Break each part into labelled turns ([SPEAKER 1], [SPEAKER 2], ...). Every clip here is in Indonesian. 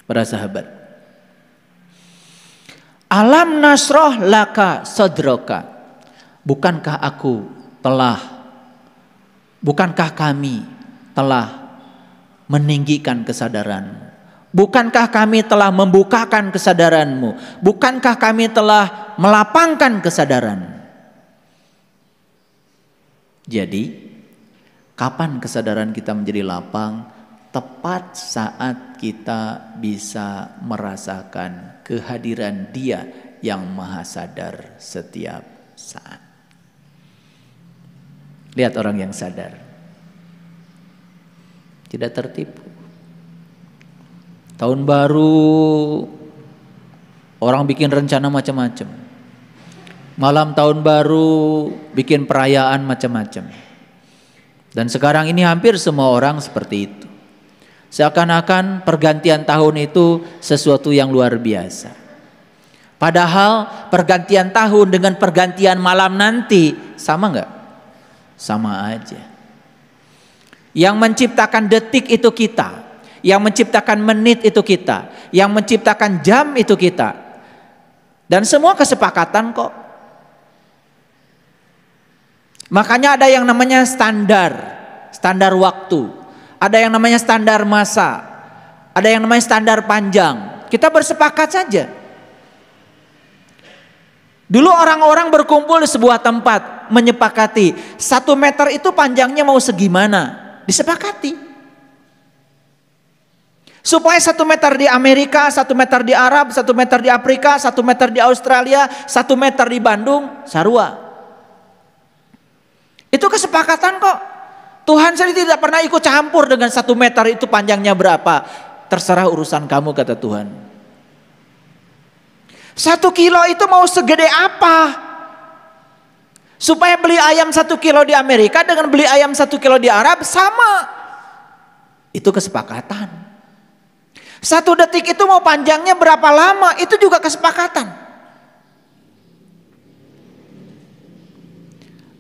[SPEAKER 1] Para sahabat, alam nasroh laka sodroka, bukankah kami telah meninggikan kesadaranmu, bukankah kami telah membukakan kesadaranmu, bukankah kami telah melapangkan kesadaranmu. Jadi kapan kesadaran kita menjadi lapang? Tepat saat kita bisa merasakan kehadiran Dia yang Maha Sadar setiap saat. Lihat orang yang sadar, tidak tertipu. Tahun baru orang bikin rencana macam-macam. Malam tahun baru bikin perayaan macam-macam. Dan sekarang ini hampir semua orang seperti itu. Seakan-akan pergantian tahun itu sesuatu yang luar biasa. Padahal pergantian tahun dengan pergantian malam nanti sama enggak? Sama aja. Yang menciptakan detik itu kita, yang menciptakan menit itu kita, yang menciptakan jam itu kita. Dan semua kesepakatan kok. Makanya ada yang namanya standar waktu. Ada yang namanya standar masa, ada yang namanya standar panjang. Kita bersepakat saja. Dulu orang-orang berkumpul di sebuah tempat, menyepakati 1 meter itu panjangnya mau segimana, disepakati. Supaya 1 meter di Amerika, 1 meter di Arab, 1 meter di Afrika, 1 meter di Australia, 1 meter di Bandung, sarua. Itu kesepakatan kok. Tuhan sendiri tidak pernah ikut campur dengan 1 meter itu panjangnya berapa. Terserah urusan kamu, kata Tuhan. 1 kilo itu mau segede apa? Supaya beli ayam 1 kilo di Amerika dengan beli ayam 1 kilo di Arab sama. Itu kesepakatan. 1 detik itu mau panjangnya berapa lama, itu juga kesepakatan.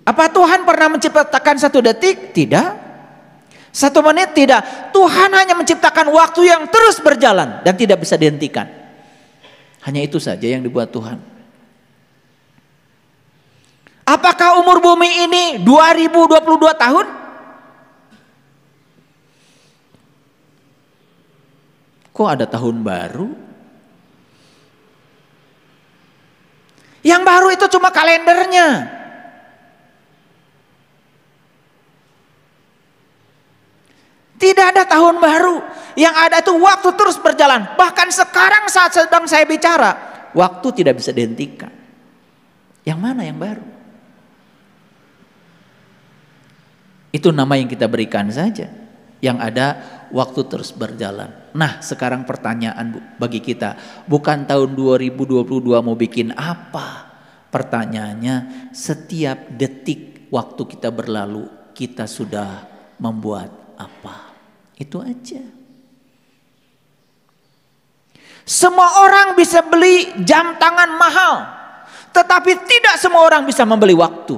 [SPEAKER 1] Apa Tuhan pernah menciptakan 1 detik? Tidak. 1 menit? Tidak. Tuhan hanya menciptakan waktu yang terus berjalan dan tidak bisa dihentikan. Hanya itu saja yang dibuat Tuhan. Apakah umur bumi ini 2022 tahun? Kok ada tahun baru? Yang baru itu cuma kalendernya. Tidak ada tahun baru. Yang ada itu waktu terus berjalan. Bahkan sekarang saat sedang saya bicara, waktu tidak bisa dihentikan. Yang mana yang baru? Itu nama yang kita berikan saja. Yang ada waktu terus berjalan. Nah, sekarang pertanyaan bagi kita, bukan tahun 2022 mau bikin apa? Pertanyaannya, setiap detik waktu kita berlalu, kita sudah membuat apa? Itu aja. Semua orang bisa beli jam tangan mahal, tetapi tidak semua orang bisa membeli waktu.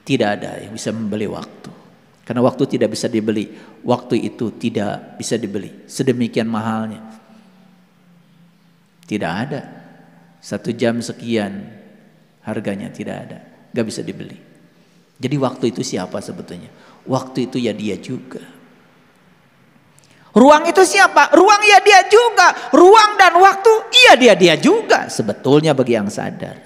[SPEAKER 1] Tidak ada yang bisa membeli waktu, karena waktu tidak bisa dibeli. Waktu itu tidak bisa dibeli, sedemikian mahalnya. Tidak ada. 1 jam sekian harganya, tidak ada, gak bisa dibeli. Jadi waktu itu siapa sebetulnya? Waktu itu ya dia juga. Ruang itu siapa? Ruang ya dia juga. Ruang dan waktu iya dia juga. Sebetulnya bagi yang sadar.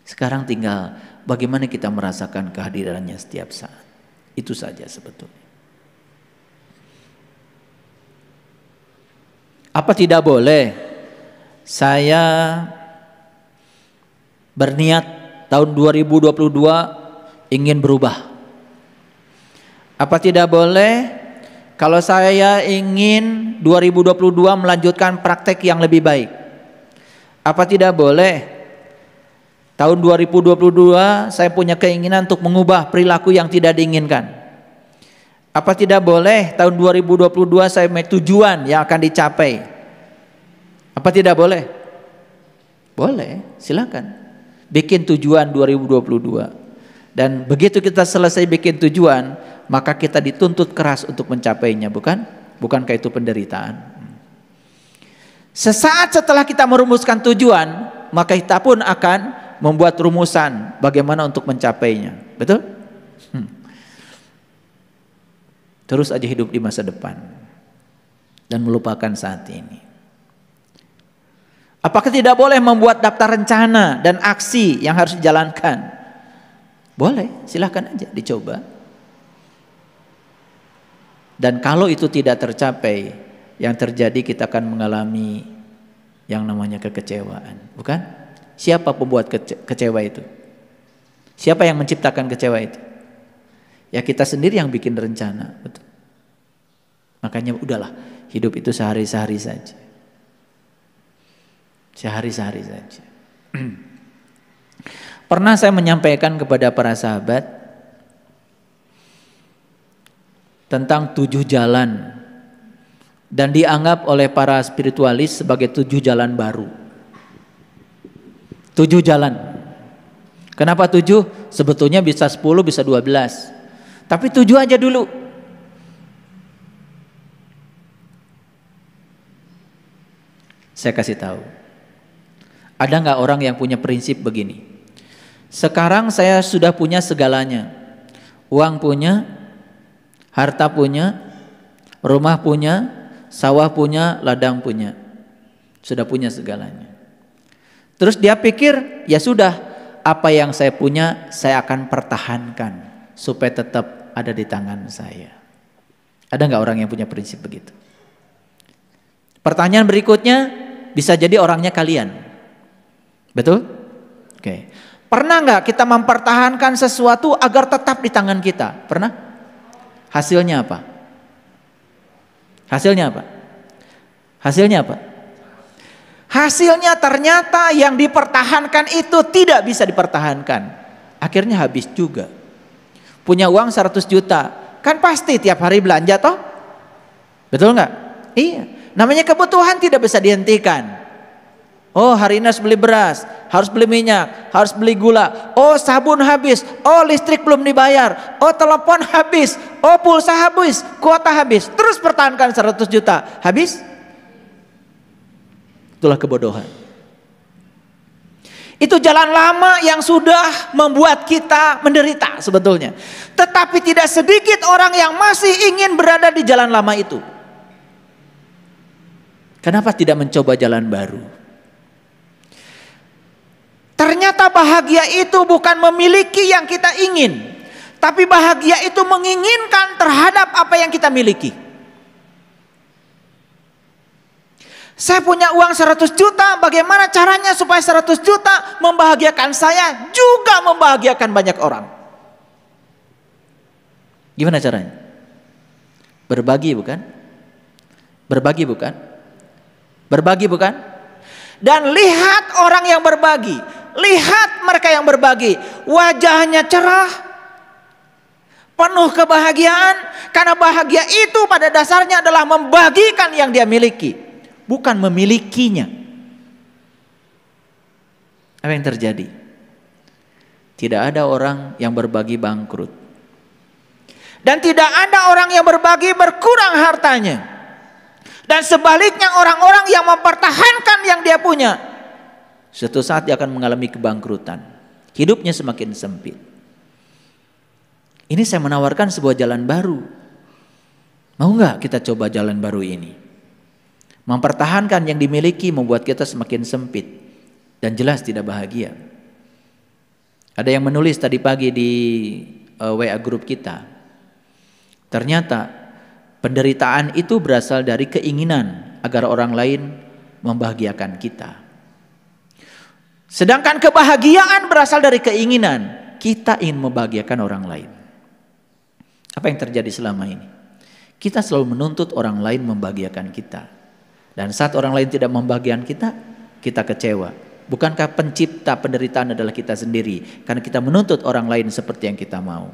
[SPEAKER 1] Sekarang tinggal bagaimana kita merasakan kehadirannya setiap saat. Itu saja sebetulnya. Apa tidak boleh saya berniat tahun 2022 ingin berubah? Apa tidak boleh kalau saya ingin 2022 melanjutkan praktek yang lebih baik? Apa tidak boleh tahun 2022 saya punya keinginan untuk mengubah perilaku yang tidak diinginkan? Apa tidak boleh tahun 2022 saya punya tujuan yang akan dicapai? Apa tidak boleh? Boleh, silakan. Bikin tujuan 2022. Dan begitu kita selesai bikin tujuan, maka kita dituntut keras untuk mencapainya, bukan? Bukankah itu penderitaan? Sesaat setelah kita merumuskan tujuan, maka kita pun akan membuat rumusan bagaimana untuk mencapainya. Betul? Terus aja hidup di masa depan dan melupakan saat ini. Apakah tidak boleh membuat daftar rencana dan aksi yang harus dijalankan? Boleh, silahkan aja dicoba. Dan kalau itu tidak tercapai, yang terjadi kita akan mengalami yang namanya kekecewaan. Bukan? Siapa pembuat kecewa itu? Siapa yang menciptakan kecewa itu? Ya kita sendiri yang bikin rencana. Betul. Makanya udahlah, hidup itu sehari-sehari saja. Sehari-sehari saja. Pernah saya menyampaikan kepada para sahabat tentang 7 jalan, dan dianggap oleh para spiritualis sebagai 7 jalan baru. 7 jalan. Kenapa 7? Sebetulnya bisa 10, bisa 12. Tapi 7 aja dulu. Saya kasih tahu. Ada nggak orang yang punya prinsip begini? Sekarang saya sudah punya segalanya. Uang punya, harta punya, rumah punya, sawah punya, ladang punya. Sudah punya segalanya. Terus dia pikir, ya sudah, apa yang saya punya saya akan pertahankan supaya tetap ada di tangan saya. Ada nggak orang yang punya prinsip begitu? Pertanyaan berikutnya, bisa jadi orangnya kalian. Betul? Oke. Pernah nggak kita mempertahankan sesuatu agar tetap di tangan kita? Pernah? Hasilnya apa? Hasilnya apa? Hasilnya apa? Hasilnya ternyata yang dipertahankan itu tidak bisa dipertahankan. Akhirnya habis juga. Punya uang 100 juta, kan pasti tiap hari belanja toh? Betul nggak? Iya. Namanya kebutuhan tidak bisa dihentikan. Oh, hari ini harus beli beras, harus beli minyak, harus beli gula. Oh, sabun habis. Oh, listrik belum dibayar. Oh, telepon habis. Oh, pulsa habis, kuota habis. Terus pertahankan 100 juta. Habis? Itulah kebodohan. Itu jalan lama yang sudah membuat kita menderita sebetulnya. Tetapi tidak sedikit orang yang masih ingin berada di jalan lama itu. Kenapa tidak mencoba jalan baru? Ternyata bahagia itu bukan memiliki yang kita ingin, tapi bahagia itu menginginkan terhadap apa yang kita miliki. Saya punya uang 100 juta, bagaimana caranya supaya 100 juta membahagiakan saya juga membahagiakan banyak orang? Gimana caranya? Berbagi bukan? Berbagi bukan? Berbagi bukan? Dan lihat orang yang berbagi, lihat mereka yang berbagi, wajahnya cerah, penuh kebahagiaan, karena bahagia itu pada dasarnya adalah membagikan yang dia miliki, bukan memilikinya. Apa yang terjadi? Tidak ada orang yang berbagi bangkrut, dan tidak ada orang yang berbagi berkurang hartanya. Dan sebaliknya orang-orang yang mempertahankan yang dia punya, suatu saat dia akan mengalami kebangkrutan. Hidupnya semakin sempit. Ini saya menawarkan sebuah jalan baru. Mau nggak kita coba jalan baru ini? Mempertahankan yang dimiliki membuat kita semakin sempit dan jelas tidak bahagia. Ada yang menulis tadi pagi di WA grup kita. Ternyata penderitaan itu berasal dari keinginan agar orang lain membahagiakan kita. Sedangkan kebahagiaan berasal dari keinginan kita ingin membahagiakan orang lain. Apa yang terjadi selama ini? Kita selalu menuntut orang lain membahagiakan kita. Dan saat orang lain tidak membahagiakan kita, kita kecewa. Bukankah pencipta penderitaan adalah kita sendiri? Karena kita menuntut orang lain seperti yang kita mau.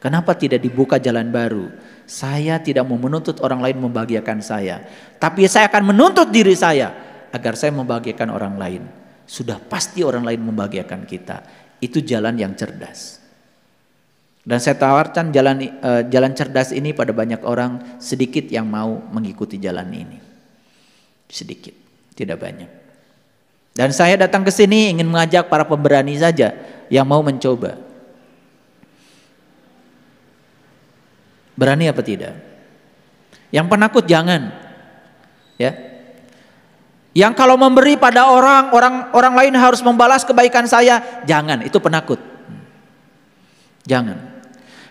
[SPEAKER 1] Kenapa tidak dibuka jalan baru? Saya tidak mau menuntut orang lain membahagiakan saya, tapi saya akan menuntut diri saya agar saya membahagiakan orang lain. Sudah pasti orang lain membahagiakan kita. Itu jalan yang cerdas. Dan saya tawarkan jalan cerdas ini pada banyak orang, sedikit yang mau mengikuti jalan ini. Sedikit, tidak banyak. Dan saya datang ke sini ingin mengajak para pemberani saja yang mau mencoba. Berani apa tidak? Yang penakut jangan. Ya. Yang kalau memberi pada orang lain harus membalas kebaikan saya, jangan, itu penakut. Jangan.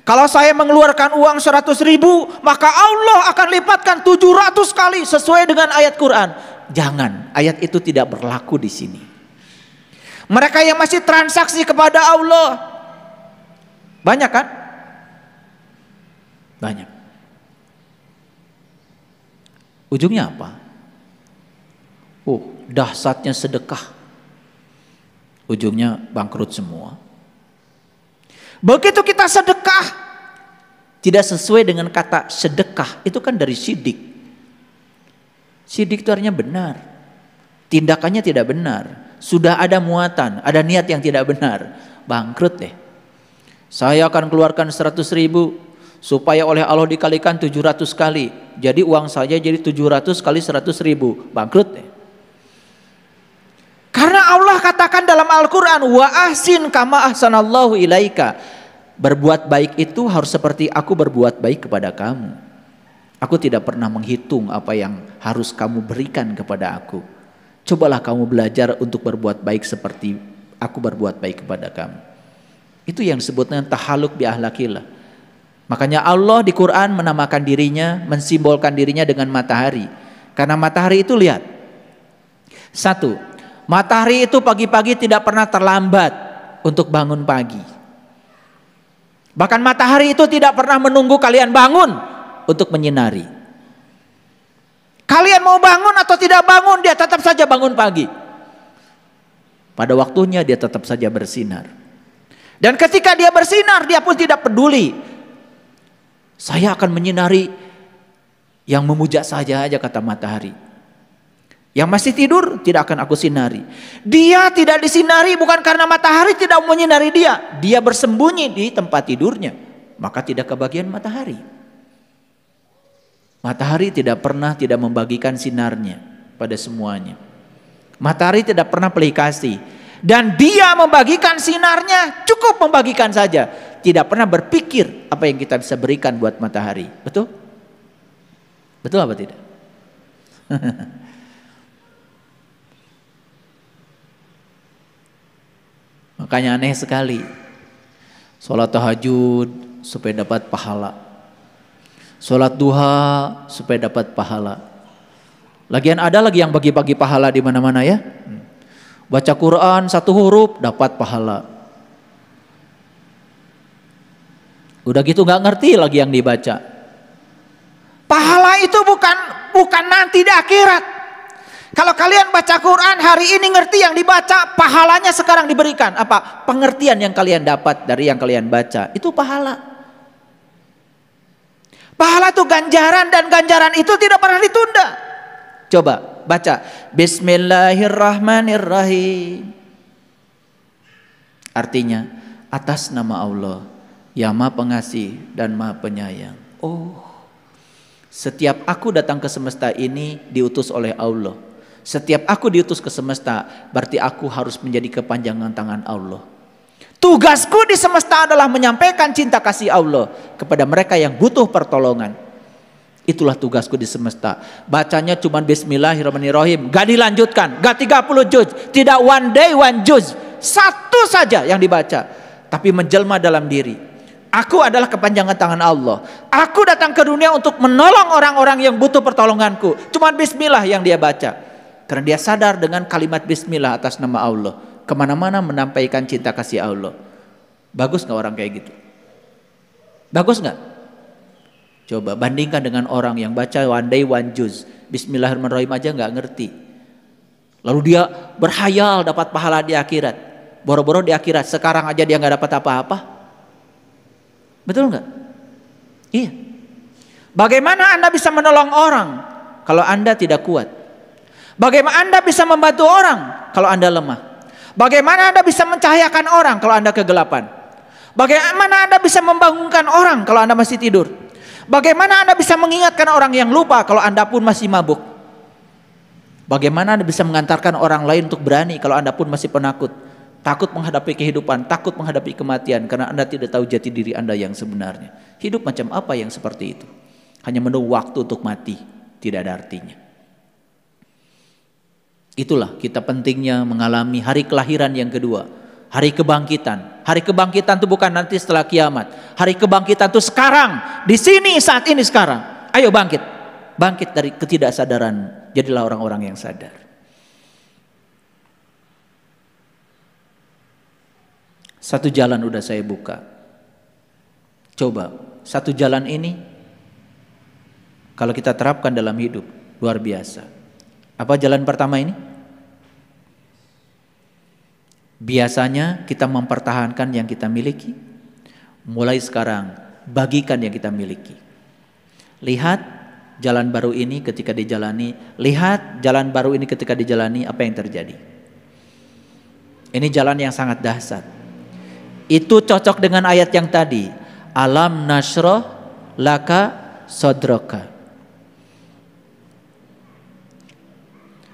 [SPEAKER 1] Kalau saya mengeluarkan uang 100.000, maka Allah akan lipatkan 700 kali sesuai dengan ayat Quran. Jangan, ayat itu tidak berlaku di sini. Mereka yang masih transaksi kepada Allah, banyak kan? Banyak. Ujungnya apa? Dahsyatnya sedekah. Ujungnya bangkrut semua. Begitu kita sedekah, tidak sesuai dengan kata sedekah, itu kan dari sidik. Sidik itu artinya benar. Tindakannya tidak benar. Sudah ada muatan, ada niat yang tidak benar. Bangkrut deh. Saya akan keluarkan 100.000 supaya oleh Allah dikalikan 700 kali. Jadi uang saya jadi 700 kali 100.000. Bangkrut deh. Karena Allah katakan dalam Al-Quran, wa ahsin kama ahsanallahu ilaika. Berbuat baik itu harus seperti aku berbuat baik kepada kamu. Aku tidak pernah menghitung apa yang harus kamu berikan kepada aku. Cobalah kamu belajar untuk berbuat baik seperti aku berbuat baik kepada kamu. Itu yang disebutnya tahaluk bi ahlakillah. Makanya Allah di Quran menamakan dirinya, mensimbolkan dirinya dengan matahari. Karena matahari itu lihat. Satu, matahari itu pagi-pagi tidak pernah terlambat untuk bangun pagi. Bahkan matahari itu tidak pernah menunggu kalian bangun untuk menyinari. Kalian mau bangun atau tidak bangun, dia tetap saja bangun pagi. Pada waktunya dia tetap saja bersinar. Dan ketika dia bersinar, dia pun tidak peduli. Saya akan menyinari yang memuja saja aja, kata matahari. Yang masih tidur tidak akan aku sinari. Dia tidak disinari bukan karena matahari tidak menyinari dia. Dia bersembunyi di tempat tidurnya. Maka tidak kebagian matahari. Matahari tidak pernah tidak membagikan sinarnya pada semuanya. Matahari tidak pernah pilih kasih. Dan dia membagikan sinarnya, cukup membagikan saja. Tidak pernah berpikir apa yang kita bisa berikan buat matahari. Betul? Betul apa tidak? Makanya aneh sekali. Sholat tahajud supaya dapat pahala. Sholat duha supaya dapat pahala. Lagian ada lagi yang bagi-bagi pahala di mana-mana ya. Baca Quran 1 huruf dapat pahala. Udah gitu nggak ngerti lagi yang dibaca. Pahala itu bukan nanti di akhirat. Kalau kalian baca Quran hari ini ngerti yang dibaca, pahalanya sekarang diberikan. Apa? Pengertian yang kalian dapat dari yang kalian baca, itu pahala. Pahala itu ganjaran, dan ganjaran itu tidak pernah ditunda. Coba baca Bismillahirrahmanirrahim. Artinya atas nama Allah yang Maha Pengasih dan Maha Penyayang. Oh, setiap aku datang ke semesta ini diutus oleh Allah. Setiap aku diutus ke semesta, berarti aku harus menjadi kepanjangan tangan Allah. Tugasku di semesta adalah menyampaikan cinta kasih Allah kepada mereka yang butuh pertolongan. Itulah tugasku di semesta. Bacanya cuma Bismillahirrahmanirrahim, gak dilanjutkan, gak 30 juz, tidak one day one juz, 1 saja yang dibaca, tapi menjelma dalam diri. Aku adalah kepanjangan tangan Allah. Aku datang ke dunia untuk menolong orang-orang yang butuh pertolonganku. Cuma Bismillah yang dia baca. Karena dia sadar dengan kalimat Bismillah atas nama Allah, kemana-mana menyampaikan cinta kasih Allah. Bagus gak orang kayak gitu? Bagus gak? Coba bandingkan dengan orang yang baca one day one juz, Bismillahirrahmanirrahim aja gak ngerti. Lalu dia berhayal dapat pahala di akhirat. Boro-boro di akhirat, sekarang aja dia gak dapat apa-apa. Betul gak? Iya. Bagaimana Anda bisa menolong orang kalau Anda tidak kuat? Bagaimana Anda bisa membantu orang kalau Anda lemah? Bagaimana Anda bisa mencahayakan orang kalau Anda kegelapan? Bagaimana Anda bisa membangunkan orang kalau Anda masih tidur? Bagaimana Anda bisa mengingatkan orang yang lupa kalau Anda pun masih mabuk? Bagaimana Anda bisa mengantarkan orang lain untuk berani kalau Anda pun masih penakut? Takut menghadapi kehidupan, takut menghadapi kematian karena Anda tidak tahu jati diri Anda yang sebenarnya. Hidup macam apa yang seperti itu? Hanya menunggu waktu untuk mati, tidak ada artinya. Itulah kita pentingnya mengalami hari kelahiran yang kedua, hari kebangkitan. Hari kebangkitan itu bukan nanti setelah kiamat. Hari kebangkitan itu sekarang, di sini, saat ini, sekarang. Ayo bangkit. Bangkit dari ketidaksadaran. Jadilah orang-orang yang sadar. Satu jalan udah saya buka. Coba, satu jalan ini kalau kita terapkan dalam hidup, luar biasa. Apa jalan pertama ini? Biasanya kita mempertahankan yang kita miliki. Mulai sekarang, bagikan yang kita miliki. Lihat jalan baru ini ketika dijalani. Lihat jalan baru ini ketika dijalani, apa yang terjadi. Ini jalan yang sangat dahsyat. Itu cocok dengan ayat yang tadi. Alam nasroh laka sodroka.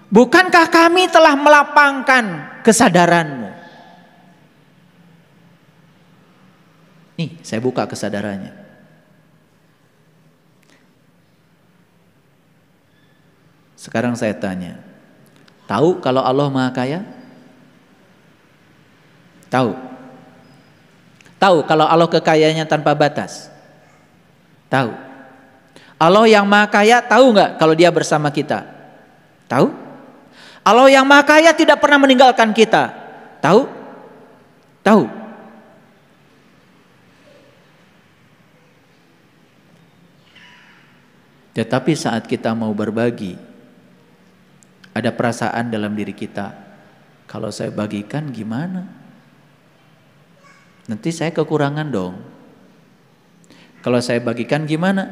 [SPEAKER 1] Bukankah kami telah melapangkan kesadaranmu? Nih, saya buka kesadarannya. Sekarang saya tanya, tahu kalau Allah Maha Kaya? Tahu? Tahu kalau Allah kekayaannya tanpa batas? Tahu? Allah yang Maha Kaya tahu nggak kalau Dia bersama kita? Tahu? Allah yang Maha Kaya tidak pernah meninggalkan kita. Tahu? Tahu? Tetapi saat kita mau berbagi, ada perasaan dalam diri kita, kalau saya bagikan gimana? Nanti saya kekurangan dong. Kalau saya bagikan gimana?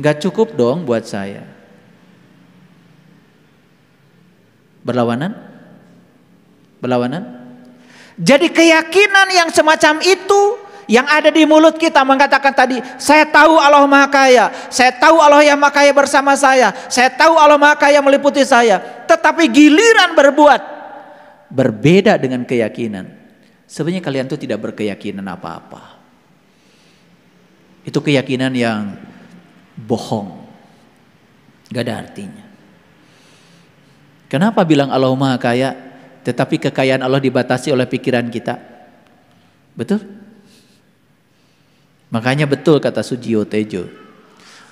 [SPEAKER 1] Gak cukup dong buat saya. Berlawanan? Berlawanan? Jadi keyakinan yang semacam itu yang ada di mulut kita mengatakan tadi, saya tahu Allah Maha Kaya, saya tahu Allah yang Maha Kaya bersama saya tahu Allah Maha Kaya meliputi saya. Tetapi giliran berbuat berbeda dengan keyakinan. Sebenarnya kalian tuh tidak berkeyakinan apa-apa. Itu keyakinan yang bohong, gak ada artinya. Kenapa bilang Allah Maha Kaya, tetapi kekayaan Allah dibatasi oleh pikiran kita? Betul? Makanya betul kata Sujiwo Tejo,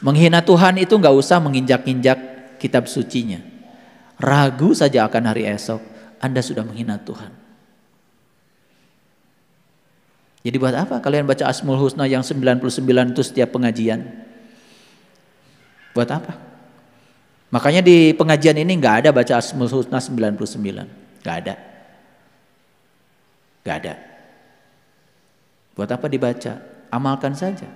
[SPEAKER 1] menghina Tuhan itu gak usah menginjak-injak kitab sucinya. Ragu saja akan hari esok, Anda sudah menghina Tuhan. Jadi buat apa kalian baca Asmaul Husna yang 99 itu setiap pengajian? Buat apa? Makanya di pengajian ini gak ada baca Asmaul Husna 99. Gak ada. Gak ada. Buat apa dibaca? Amalkan saja.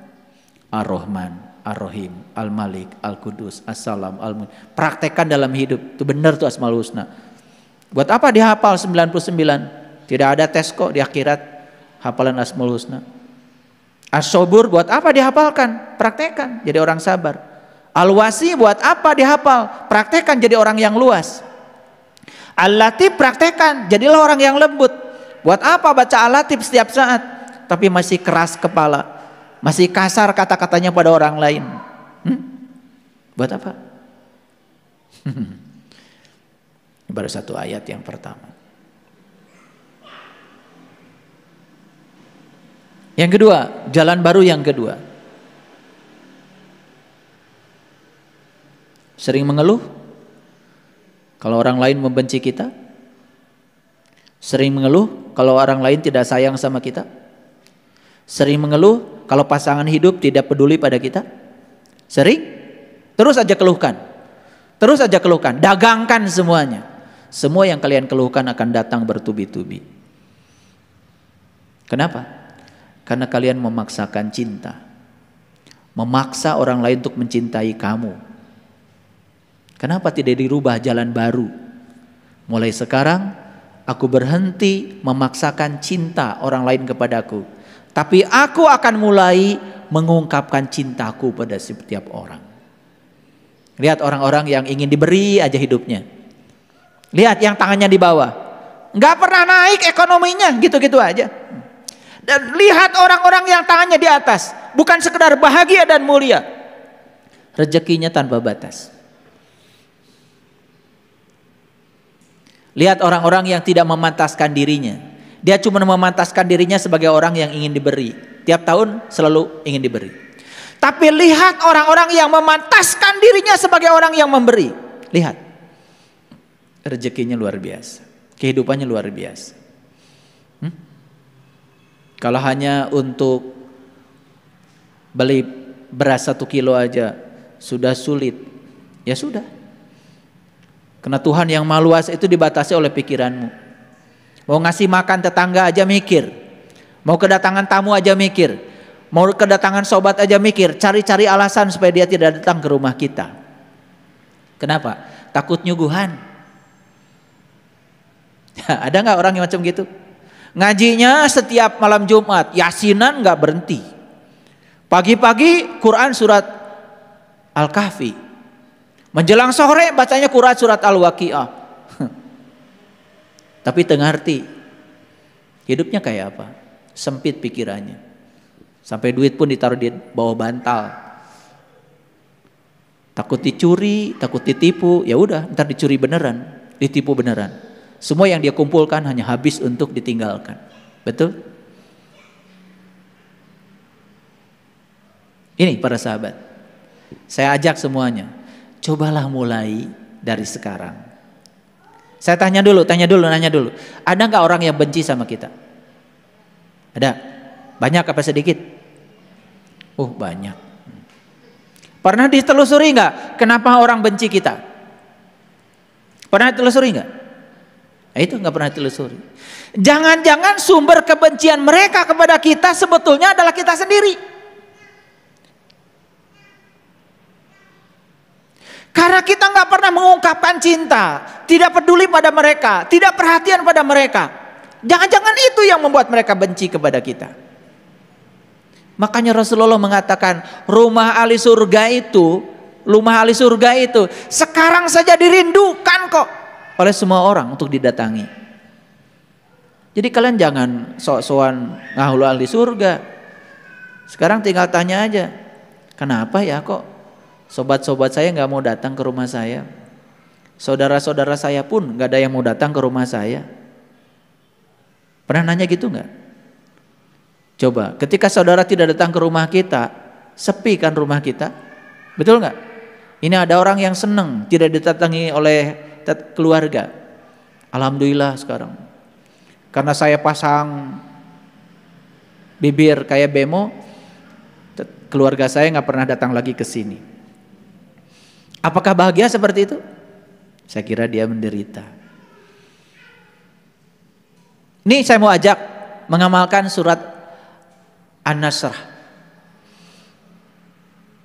[SPEAKER 1] Ar-Rahman, Ar-Rahim, Al-Malik, Al-Qudus, As-Salam, Al-Mu'min. Praktekkan dalam hidup. Itu benar tuh Asmaul Husna. Buat apa dihafal 99? Tidak ada tes kok di akhirat hafalan Asmaul Husna. As-Sobur buat apa dihafalkan? Praktekkan jadi orang sabar. Al-Wasi buat apa dihafal? Praktekkan jadi orang yang luas. Al-Latif praktekkan jadilah orang yang lembut. Buat apa baca Al-Latif setiap saat tapi masih keras kepala, masih kasar kata-katanya pada orang lain? Buat apa? Baru satu ayat yang pertama. Yang kedua, jalan baru yang kedua. Sering mengeluh kalau orang lain membenci kita? Sering mengeluh kalau orang lain tidak sayang sama kita? Sering mengeluh kalau pasangan hidup tidak peduli pada kita? Sering? Terus aja keluhkan. Terus aja keluhkan. Dagangkan semuanya. Semua yang kalian keluhkan akan datang bertubi-tubi. Kenapa? Karena kalian memaksakan cinta. Memaksa orang lain untuk mencintai kamu. Kenapa tidak dirubah jalan baru? Mulai sekarang aku berhenti memaksakan cinta orang lain kepadaku, tapi aku akan mulai mengungkapkan cintaku pada setiap orang. Lihat orang-orang yang ingin diberi aja hidupnya. Lihat yang tangannya di bawah, nggak pernah naik ekonominya, gitu-gitu aja. Dan lihat orang-orang yang tangannya di atas, bukan sekedar bahagia dan mulia, rezekinya tanpa batas. Lihat orang-orang yang tidak memantaskan dirinya. Dia cuma memantaskan dirinya sebagai orang yang ingin diberi. Tiap tahun selalu ingin diberi. Tapi lihat orang-orang yang memantaskan dirinya sebagai orang yang memberi. Lihat. Rezekinya luar biasa. Kehidupannya luar biasa. Kalau hanya untuk beli beras 1 kilo aja sudah sulit, ya sudah. Karena Tuhan yang Maha Luas itu dibatasi oleh pikiranmu. Mau ngasih makan tetangga aja mikir. Mau kedatangan tamu aja mikir. Mau kedatangan sobat aja mikir. Cari-cari alasan supaya dia tidak datang ke rumah kita. Kenapa? Takut nyuguhan. Ada nggak orang yang macam gitu? Ngajinya setiap malam Jumat, yasinan nggak berhenti. Pagi-pagi Quran surat Al-Kahfi. Menjelang sore bacanya Quran surat Al-Waqiah. Tapi tengah arti hidupnya kayak apa? Sempit pikirannya. Sampai duit pun ditaruh di bawah bantal. Takut dicuri, takut ditipu, ya udah ntar dicuri beneran, ditipu beneran. Semua yang dia kumpulkan hanya habis untuk ditinggalkan. Betul? Ini para sahabat, saya ajak semuanya, cobalah mulai dari sekarang. Saya nanya dulu. Ada nggak orang yang benci sama kita? Ada? Banyak apa sedikit? Banyak. Pernah ditelusuri nggak kenapa orang benci kita? Pernah ditelusuri nggak? Nah, itu nggak pernah ditelusuri. Jangan-jangan sumber kebencian mereka kepada kita sebetulnya adalah kita sendiri. Karena kita nggak pernah mengungkapkan cinta, tidak peduli pada mereka, tidak perhatian pada mereka. Jangan-jangan itu yang membuat mereka benci kepada kita. Makanya Rasulullah mengatakan rumah ahli surga itu sekarang saja dirindukan kok oleh semua orang untuk didatangi. Jadi kalian jangan sok-sokan ngahulu ahli surga. Sekarang tinggal tanya aja, kenapa ya kok sobat-sobat saya nggak mau datang ke rumah saya? Saudara-saudara saya pun nggak ada yang mau datang ke rumah saya. Pernah nanya gitu nggak? Coba, ketika saudara tidak datang ke rumah kita, sepi kan rumah kita? Betul nggak? Ini ada orang yang senang tidak didatangi oleh keluarga. Alhamdulillah sekarang. Karena saya pasang bibir kayak bemo, keluarga saya nggak pernah datang lagi ke sini. Apakah bahagia seperti itu? Saya kira dia menderita. Ini saya mau ajak mengamalkan surat An-Nasr.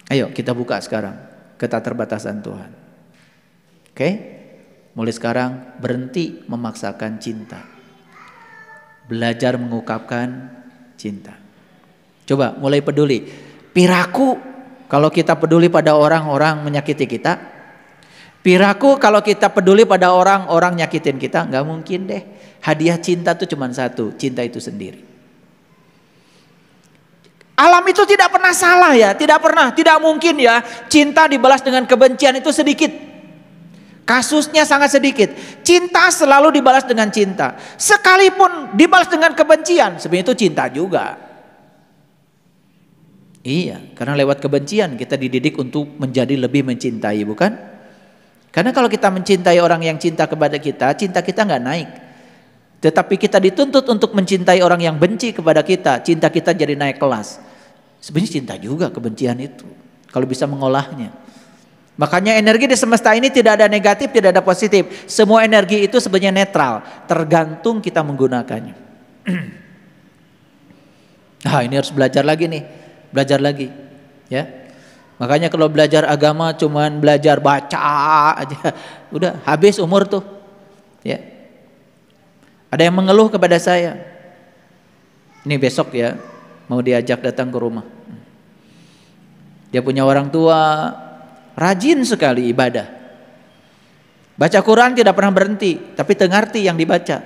[SPEAKER 1] Ayo kita buka sekarang keterbatasan Tuhan. Oke? Mulai sekarang berhenti memaksakan cinta. Belajar mengungkapkan cinta. Coba mulai peduli. Piraku kalau kita peduli pada orang-orang menyakiti kita. Piraku kalau kita peduli pada orang-orang nyakitin kita. Gak mungkin deh. Hadiah cinta itu cuma satu. Cinta itu sendiri. Alam itu tidak pernah salah ya. Tidak mungkin ya. Cinta dibalas dengan kebencian itu sedikit. Kasusnya sangat sedikit. Cinta selalu dibalas dengan cinta. Sekalipun dibalas dengan kebencian, sebenarnya itu cinta juga. Iya, karena lewat kebencian kita dididik untuk menjadi lebih mencintai, bukan? Karena kalau kita mencintai orang yang cinta kepada kita, cinta kita nggak naik. Tetapi kita dituntut untuk mencintai orang yang benci kepada kita, cinta kita jadi naik kelas. Sebenarnya cinta juga kebencian itu, kalau bisa mengolahnya. Makanya energi di semesta ini tidak ada negatif, tidak ada positif. Semua energi itu sebenarnya netral, tergantung kita menggunakannya. Ini harus belajar lagi nih. Belajar lagi, ya. Makanya kalau belajar agama cuman belajar baca aja, udah habis umur tuh, ya. Ada yang mengeluh kepada saya. Ini besok ya, mau diajak datang ke rumah. Dia punya orang tua rajin sekali ibadah. Baca Quran tidak pernah berhenti, tapi tengarti yang dibaca.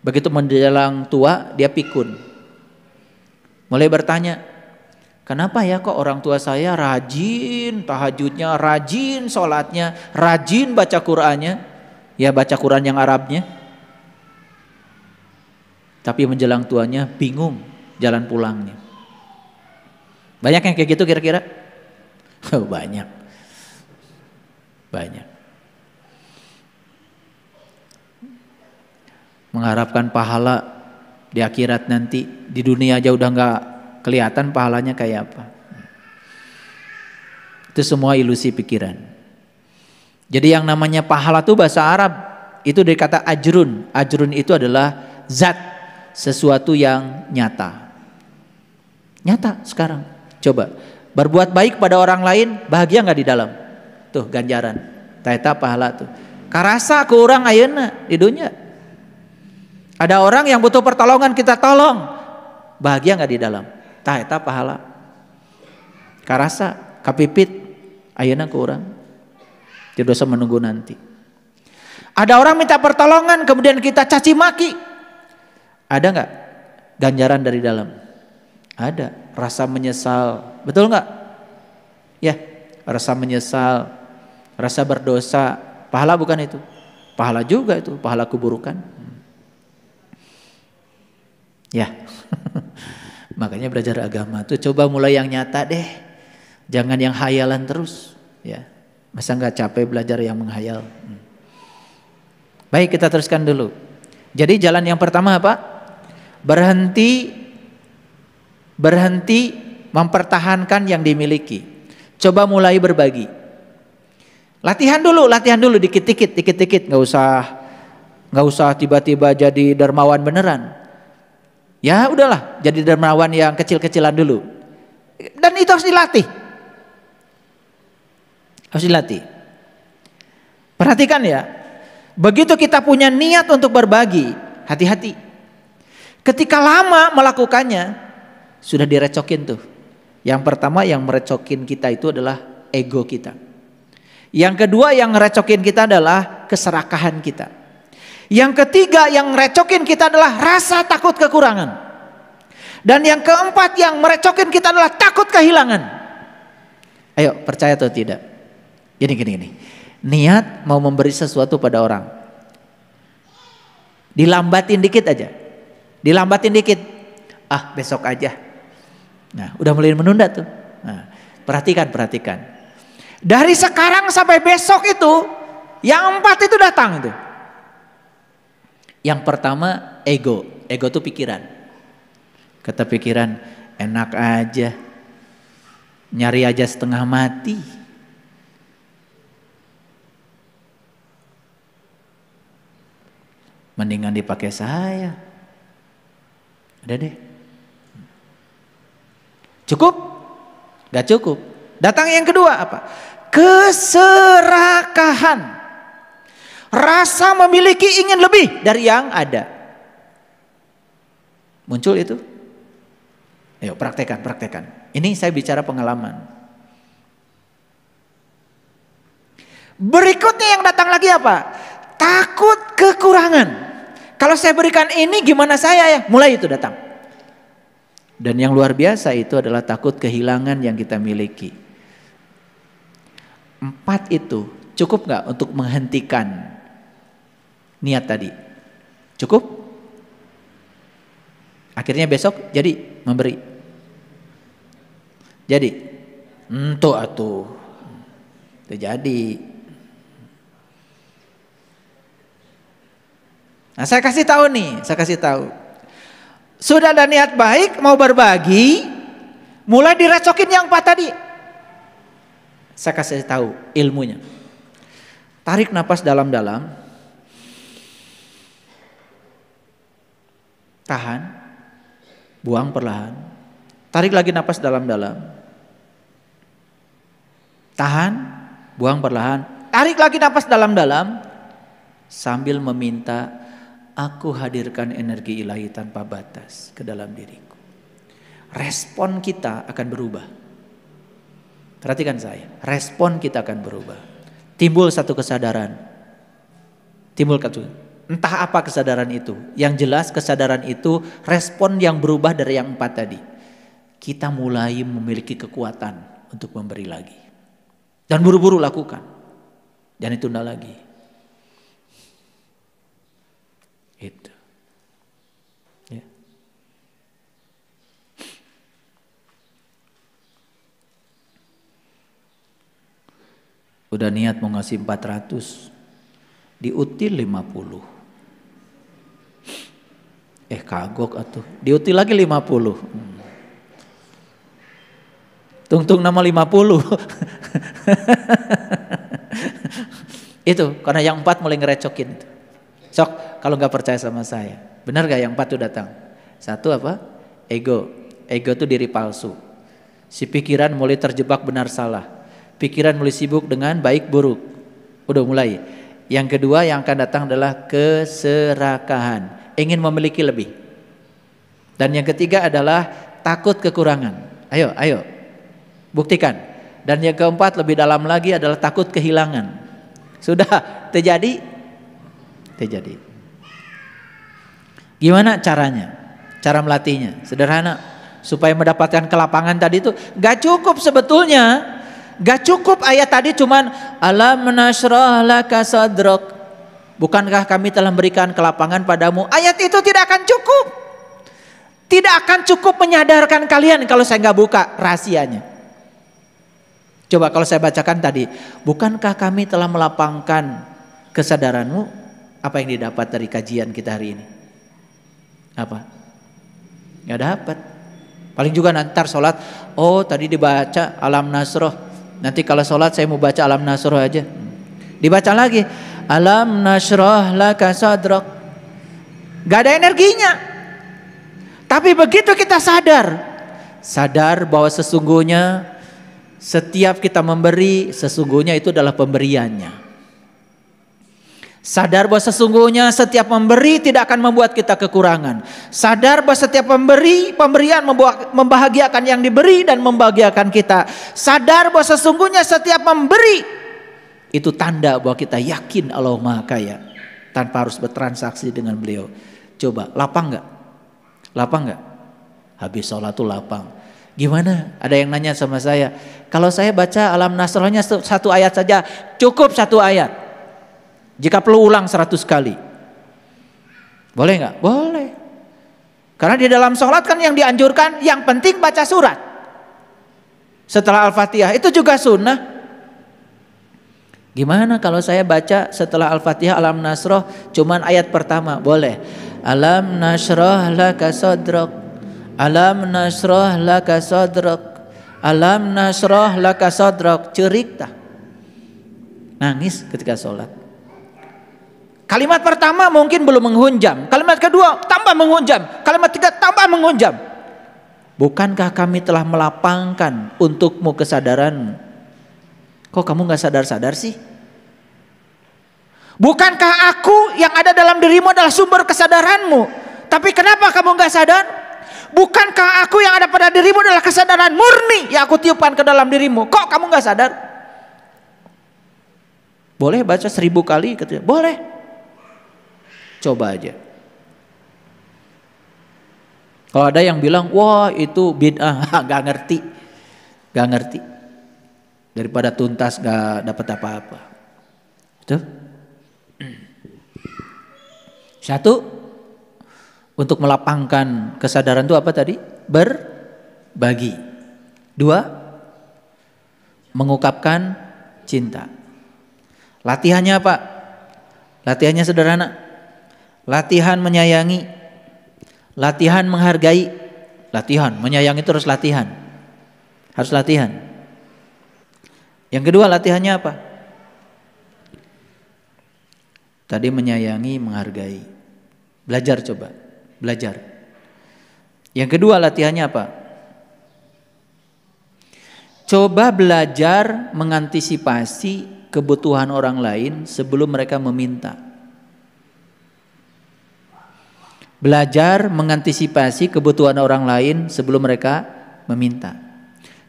[SPEAKER 1] Begitu menjelang tua, dia pikun. Mulai bertanya, kenapa ya kok orang tua saya rajin tahajudnya, rajin sholatnya, rajin baca Qurannya. Ya baca Quran yang Arabnya. Tapi menjelang tuanya bingung jalan pulangnya. Banyak yang kayak gitu kira-kira? Oh, banyak. Banyak. Mengharapkan pahala di akhirat nanti, di dunia aja udah gak kelihatan pahalanya kayak apa. Itu semua ilusi pikiran. Jadi yang namanya pahala itu bahasa Arab, itu dari kata ajrun. Ajrun itu adalah zat, sesuatu yang nyata. Nyata sekarang. Coba berbuat baik pada orang lain, bahagia nggak di dalam? Tuh ganjaran, taeta pahala tuh. Karasa ke orang ayeuna di dunia. Ada orang yang butuh pertolongan, kita tolong, bahagia nggak di dalam? Taeta pahala. Karasa kapipit ayeuna ke orang, tidak usah menunggu nanti. Ada orang minta pertolongan, kemudian kita caci maki, ada nggak ganjaran dari dalam? Ada. Rasa menyesal, betul nggak? Ya, rasa menyesal, rasa berdosa, pahala bukan itu? Pahala juga itu, pahala keburukan. Ya, makanya belajar agama tuh coba mulai yang nyata deh, jangan yang hayalan terus. Ya, masa nggak capek belajar yang menghayal? Baik, kita teruskan dulu. Jadi jalan yang pertama apa? Berhenti mempertahankan yang dimiliki. Coba mulai berbagi. Latihan dulu dikit-dikit, nggak usah tiba-tiba jadi dermawan beneran. Ya udahlah, jadi dermawan yang kecil-kecilan dulu. Dan itu harus dilatih. Harus dilatih. Perhatikan ya, begitu kita punya niat untuk berbagi, hati-hati. Ketika lama melakukannya, sudah direcokin tuh. Yang pertama yang merecokin kita itu adalah ego kita. Yang kedua yang merecokin kita adalah keserakahan kita. Yang ketiga yang merecokin kita adalah rasa takut kekurangan. Dan yang keempat yang merecokin kita adalah takut kehilangan. Ayo, percaya atau tidak? Gini. Niat mau memberi sesuatu pada orang, dilambatin dikit aja. Dilambatin dikit. Ah, besok aja. Nah, udah mulai menunda tuh. Nah, perhatikan. Dari sekarang sampai besok itu, yang 4 itu datang itu. Yang pertama ego. Ego itu pikiran. Kata pikiran, enak aja, nyari aja setengah mati. Mendingan dipakai saya. Udah deh. Cukup? Gak cukup. Datang yang kedua apa? Keserakahan. Rasa memiliki ingin lebih dari yang ada. Muncul itu? Ayo praktekan. Ini saya bicara pengalaman. Berikutnya yang datang lagi apa? Takut kekurangan. Kalau saya berikan ini gimana saya ya? Mulai itu datang. Dan yang luar biasa itu adalah takut kehilangan yang kita miliki. 4 itu cukup gak untuk menghentikan niat tadi? Cukup? Akhirnya besok jadi memberi. Jadi itu jadi. Nah, saya kasih tahu. Sudah ada niat baik mau berbagi, mulai direcokin yang 4 tadi. Saya kasih tahu ilmunya. Tarik napas dalam-dalam. Tahan. Buang perlahan. Tarik lagi napas dalam-dalam. Tahan. Buang perlahan. Tarik lagi napas dalam-dalam. Sambil meminta aku hadirkan energi ilahi tanpa batas ke dalam diriku. Respon kita akan berubah. Perhatikan saya, respon kita akan berubah. Timbul satu kesadaran. Entah apa kesadaran itu. Yang jelas kesadaran itu respon yang berubah dari yang 4 tadi. Kita mulai memiliki kekuatan untuk memberi lagi. Dan buru-buru lakukan. Jangan ditunda lagi. Itu. Ya. Udah niat mau ngasih 400, diutil 50. Kagok atuh. Diutil lagi 50. Tung-tung nama 50. Itu karena yang 4 mulai ngerecokin itu. Sok kalau nggak percaya sama saya, benar gak yang 4 tuh datang? 1 apa? Ego. Ego tuh diri palsu. Si pikiran mulai terjebak benar salah. Pikiran mulai sibuk dengan baik buruk. Udah mulai. Yang kedua yang akan datang adalah keserakahan. Ingin memiliki lebih. Dan yang ketiga adalah takut kekurangan. Ayo. Buktikan. Dan yang keempat lebih dalam lagi adalah takut kehilangan. Sudah terjadi? Terjadi. Gimana caranya? Cara melatihnya? Sederhana. Supaya mendapatkan kelapangan tadi itu gak cukup sebetulnya. Gak cukup ayat tadi cuman alam nashrah laka sadrak. Bukankah kami telah memberikan kelapangan padamu? Ayat itu tidak akan cukup. Tidak akan cukup menyadarkan kalian kalau saya nggak buka rahasianya. Coba kalau saya bacakan tadi, bukankah kami telah melapangkan kesadaranmu? Apa yang didapat dari kajian kita hari ini? Apa? Nggak dapat. Paling juga nanti sholat, oh tadi dibaca alam nasroh. Nanti kalau sholat saya mau baca alam nasroh aja. Dibaca lagi, alam nasroh laka sadrak. Gak ada energinya. Tapi begitu kita sadar bahwa sesungguhnya setiap kita memberi, sesungguhnya itu adalah pemberiannya. Sadar bahwa sesungguhnya setiap memberi tidak akan membuat kita kekurangan. Sadar bahwa setiap pemberian membahagiakan yang diberi dan membahagiakan kita. Sadar bahwa sesungguhnya setiap memberi itu tanda bahwa kita yakin Allah Maha Kaya tanpa harus bertransaksi dengan beliau. Coba, lapang gak? Lapang gak? Habis sholat tuh lapang. Gimana? Ada yang nanya sama saya, kalau saya baca alam nasrohnya 1 ayat saja, cukup 1 ayat. Jika perlu ulang 100 kali. Boleh gak? Boleh. Karena di dalam sholat kan yang dianjurkan, yang penting baca surat. Setelah Al-Fatihah, itu juga sunnah. Gimana kalau saya baca setelah Al-Fatihah alam nasroh cuman ayat pertama? Boleh. Alam nasroh laka sadrak. Alam nasroh laka sadrak. Alam nasroh laka sadrak. Cerik tak? Nangis ketika sholat. Kalimat pertama mungkin belum menghunjam. Kalimat kedua tambah menghunjam. Kalimat ketiga tambah menghunjam. Bukankah kami telah melapangkan untukmu kesadaran? Kok kamu gak sadar-sadar sih? Bukankah aku yang ada dalam dirimu adalah sumber kesadaranmu? Tapi kenapa kamu gak sadar? Bukankah aku yang ada pada dirimu adalah kesadaran murni yang aku tiupkan ke dalam dirimu? Kok kamu gak sadar? Boleh baca 1000 kali? Boleh. Coba aja. Kalau ada yang bilang, wah itu bid'ah, gak ngerti. Gak ngerti. Daripada tuntas gak dapat apa-apa. Betul? 1, untuk melapangkan kesadaran itu apa tadi? Berbagi. 2, mengungkapkan cinta. Latihannya apa? Latihannya sederhana. Latihan menyayangi. Latihan menghargai. Latihan, menyayangi terus latihan. Harus latihan. Yang kedua latihannya apa? Tadi menyayangi, menghargai. Belajar coba, belajar. Yang kedua latihannya apa? Coba belajar mengantisipasi kebutuhan orang lain sebelum mereka meminta. Belajar mengantisipasi kebutuhan orang lain sebelum mereka meminta.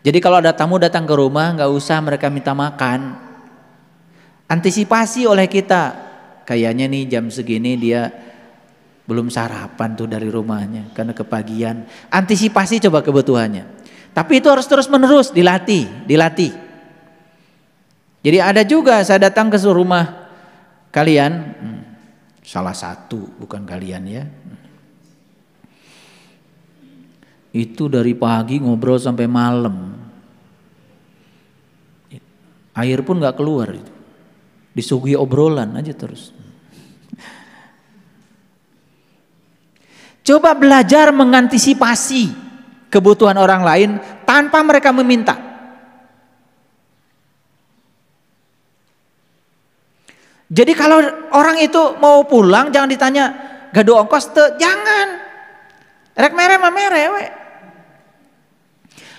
[SPEAKER 1] Jadi kalau ada tamu datang ke rumah, nggak usah mereka minta makan. Antisipasi oleh kita. Kayaknya nih jam segini dia belum sarapan tuh dari rumahnya karena kepagian. Antisipasi coba kebutuhannya. Tapi itu harus terus menerus dilatih. Jadi ada juga saya datang ke rumah kalian, salah satu bukan kalian ya. Itu dari pagi ngobrol sampai malam. Air pun gak keluar itu. Disuguhi obrolan aja terus. Coba belajar mengantisipasi kebutuhan orang lain tanpa mereka meminta. Jadi kalau orang itu mau pulang jangan ditanya gado ongkos te, jangan. Rek mere mah mere we.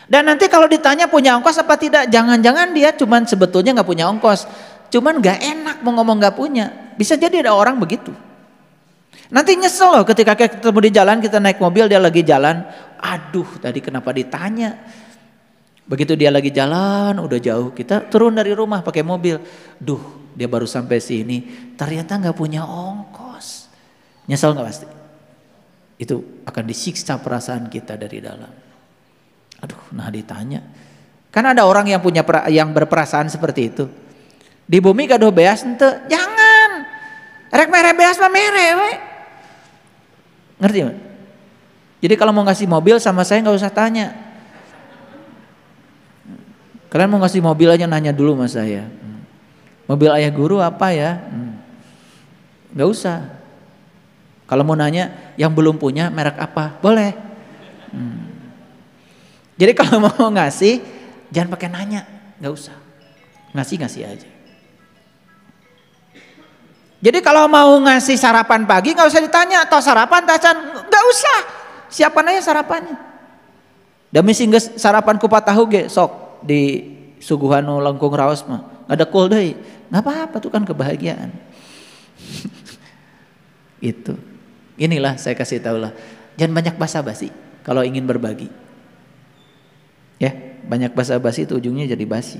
[SPEAKER 1] Dan nanti kalau ditanya punya ongkos apa tidak, jangan-jangan dia cuman sebetulnya nggak punya ongkos, cuman nggak enak mau ngomong nggak punya. Bisa jadi ada orang begitu. Nanti nyesel loh ketika ketemu di jalan, kita naik mobil dia lagi jalan, aduh tadi kenapa ditanya. Begitu dia lagi jalan udah jauh, kita turun dari rumah pakai mobil, duh dia baru sampai sini, ternyata nggak punya ongkos. Nyesel nggak pasti? Itu akan disiksa perasaan kita dari dalam. Aduh, nah ditanya. Kan ada orang yang yang berperasaan seperti itu. Di bumi gaduh beas ente, jangan. Rek mere beas mah mere we. Ngerti enggak? Jadi kalau mau ngasih mobil sama saya nggak usah tanya. Kalian mau ngasih mobil aja nanya dulu sama saya. Mobil ayah guru apa ya? Nggak usah. Kalau mau nanya yang belum punya merek apa? Boleh. Jadi kalau mau ngasih jangan pakai nanya, nggak usah. Ngasih aja. Jadi kalau mau ngasih sarapan pagi nggak usah ditanya, atau sarapan tacan, nggak usah. Siapkan aja sarapannya. Demi singgah sarapan kupat tahu ge sok di suguhan langkung raos mah. Ada kul deui. Nggak apa-apa tuh kan kebahagiaan. Itu. Inilah saya kasih tahu lah. Jangan banyak basa-basi kalau ingin berbagi. Ya, banyak basa-basi itu ujungnya jadi basi.